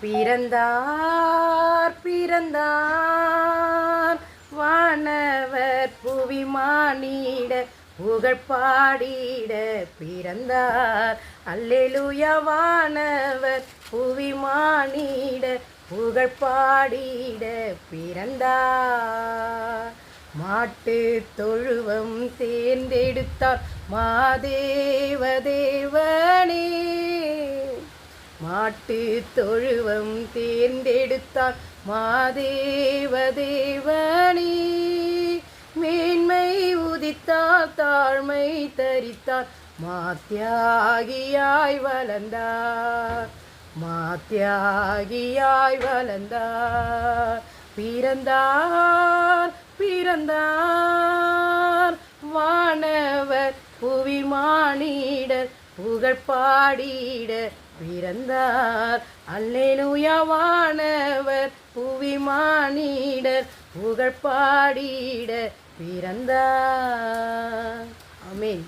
பிறந்தார் பிறந்தார் வானவர் புவி மானிட புகழ் பாடிட பிறந்தார். அல்லேலூயா. வானவர் புவி மானிட புகழ் பாடிட பிறந்தார். மாட்டு தொழுவம் தேர்ந்தெடுத்தார் மாதேவ தேவனே. மாட்டு தொழுவம் தேர்ந்தெடுத்தார் மாதேவ தேவனே. மேன்மை உதித்தார் தாழ்மை தரித்தார் மாத்தியாகியாய் வளர்ந்தார். மாத்தியாகியாய் வளர்ந்தார். பிறந்தார் பிறந்தார் வானவர் புவி மானிடர் புகழ் பாடிட பிறந்தார். அல்லேலூயா. வானவர் புவி மானிடர் புகழ் பாடிட பிறந்தார். ஆமென்.